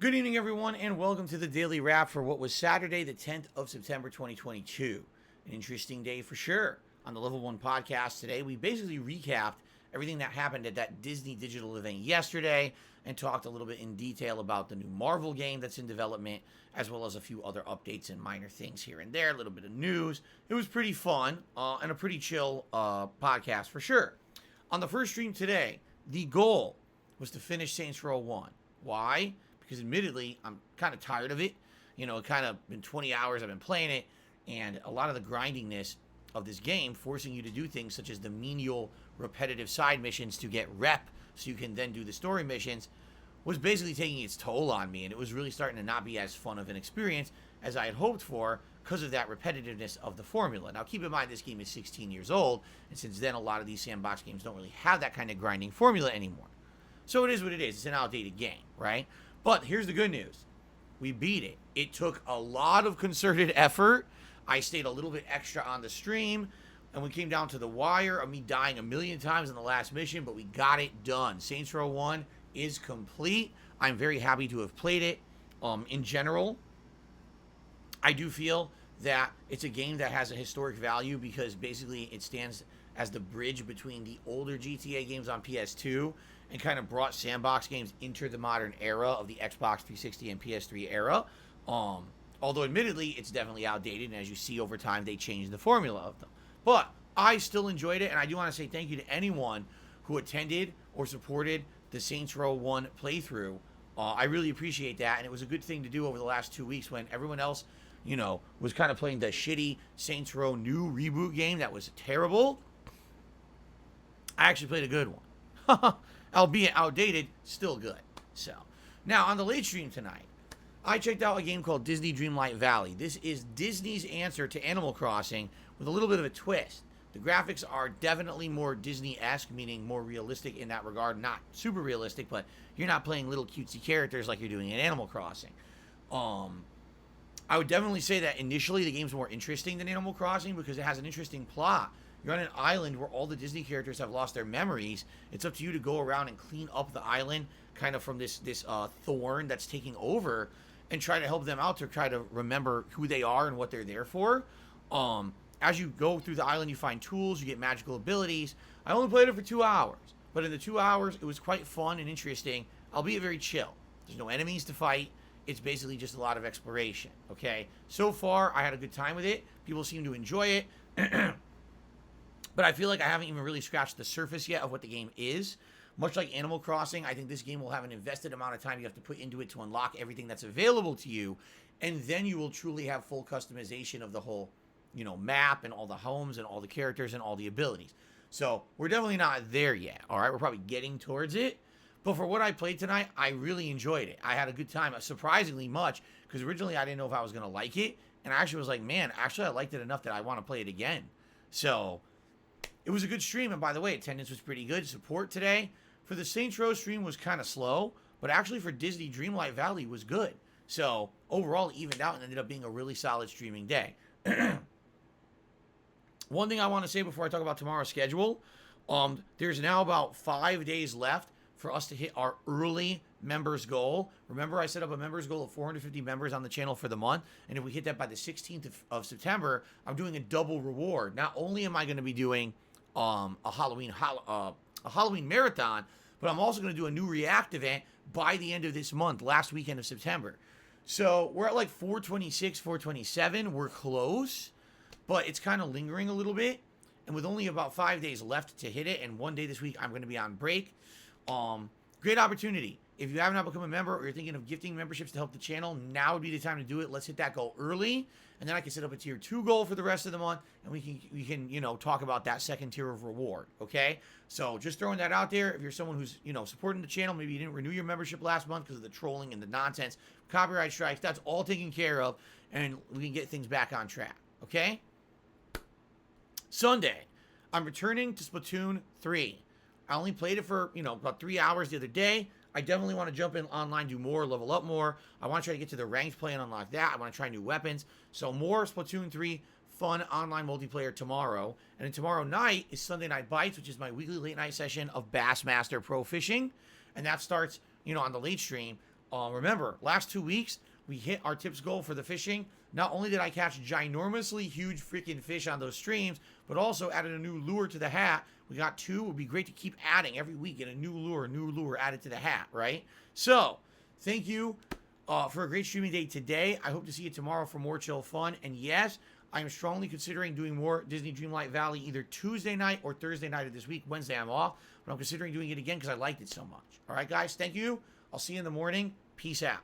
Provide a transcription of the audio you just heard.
Good evening, everyone, and welcome to the Daily Wrap for what was Saturday, the 10th of September, 2022. An interesting day for sure. On the Level 1 podcast today, we basically recapped everything that happened at that Disney digital event yesterday and talked a little bit in detail about the new Marvel game that's in development, as well as a few other updates and minor things here and there, a little bit of news. It was pretty fun and a pretty chill podcast for sure. On the first stream today, the goal was to finish Saints Row 1. Why? Because admittedly, I'm kind of tired of it. You know, it kind of been 20 hours I've been playing it, and a lot of the grindingness of this game, forcing you to do things such as the menial, repetitive side missions to get rep so you can then do the story missions, was basically taking its toll on me, and it was really starting to not be as fun of an experience as I had hoped for because of that repetitiveness of the formula. Now, keep in mind, this game is 16 years old, and since then, a lot of these sandbox games don't really have that kind of grinding formula anymore. So it is what it is. It's an outdated game, right? But here's the good news. We beat it. It took a lot of concerted effort. I stayed a little bit extra on the stream, and we came down to the wire of me dying a million times in the last mission, but we got it done. Saints Row 1 is complete. I'm very happy to have played it. In general, I do feel that it's a game that has a historic value because basically it stands as the bridge between the older GTA games on PS2 and kind of brought sandbox games into the modern era of the Xbox 360 and PS3 era. Although admittedly, it's definitely outdated, and as you see over time, they changed the formula of them. But I still enjoyed it, and I do want to say thank you to anyone who attended or supported the Saints Row 1 playthrough. I really appreciate that, and it was a good thing to do over the last 2 weeks when everyone else, you know, was kind of playing the shitty Saints Row new reboot game that was terrible. I actually played a good one. Albeit outdated, still good. So, now on the late stream tonight, I checked out a game called Disney Dreamlight Valley. This is Disney's answer to Animal Crossing with a little bit of a twist. The graphics are definitely more Disney-esque, meaning more realistic in that regard. Not super realistic, but you're not playing little cutesy characters like you're doing in Animal Crossing. I would definitely say that initially the game's more interesting than Animal Crossing because it has an interesting plot. You're on an island where all the Disney characters have lost their memories. It's up to you to go around and clean up the island kind of from this thorn that's taking over and try to help them out to try to remember who they are and what they're there for. As you go through the island, you find tools, you get magical abilities. I only played it for 2 hours, but in the 2 hours, it was quite fun and interesting, albeit very chill. There's no enemies to fight. It's basically just a lot of exploration, okay? So far, I had a good time with it. People seem to enjoy it. But I feel like I haven't even really scratched the surface yet of what the game is. Much like Animal Crossing, I think this game will have an invested amount of time you have to put into it to unlock everything that's available to you. And then you will truly have full customization of the whole, you know, map and all the homes and all the characters and all the abilities. So we're definitely not there yet, all right? We're probably getting towards it. But for what I played tonight, I really enjoyed it. I had a good time, surprisingly much, because originally I didn't know if I was going to like it. And I actually was like, man, actually I liked it enough that I want to play it again. So it was a good stream, and by the way, attendance was pretty good. Support today for the Saints Row stream was kind of slow, but actually for Disney Dreamlight Valley was good. So overall, it evened out and ended up being a really solid streaming day. One thing I want to say before I talk about tomorrow's schedule, there's now about 5 days left for us to hit our early members goal. Remember, I set up a members goal of 450 members on the channel for the month, and if we hit that by the 16th of September, I'm doing a double reward. Not only am I going to be doing a Halloween marathon, but I'm also going to do a new React event by the end of this month, last weekend of September. So we're at like 426, 427. We're close, but it's kind of lingering a little bit. And with only about 5 days left to hit it, and one day this week I'm going to be on break. Great opportunity. If you haven't now become a member or you're thinking of gifting memberships to help the channel, now would be the time to do it. Let's hit that goal early, and then I can set up a tier 2 goal for the rest of the month, and we can you know, talk about that second tier of reward, okay? So just throwing that out there. If you're someone who's, you know, supporting the channel, maybe you didn't renew your membership last month because of the trolling and the nonsense, copyright strikes, that's all taken care of, and we can get things back on track, okay? Sunday, I'm returning to Splatoon 3. I only played it for, you know, about 3 hours the other day. I definitely want to jump in online, do more, level up more. I want to try to get to the ranked play and unlock that. I want to try new weapons. So more Splatoon 3 fun online multiplayer tomorrow. And then tomorrow night is Sunday Night Bites, which is my weekly late night session of Bassmaster Pro Fishing. And that starts, you know, on the late stream. Remember, last 2 weeks, we hit our tips goal for the fishing. Not only did I catch ginormously huge freaking fish on those streams, but also added a new lure to the hat. We got 2. It would be great to keep adding every week, get a new lure added to the hat, right? So, thank you for a great streaming day today. I hope to see you tomorrow for more chill fun. And yes, I am strongly considering doing more Disney Dreamlight Valley either Tuesday night or Thursday night of this week. Wednesday I'm off, but I'm considering doing it again because I liked it so much. All right, guys, thank you. I'll see you in the morning. Peace out.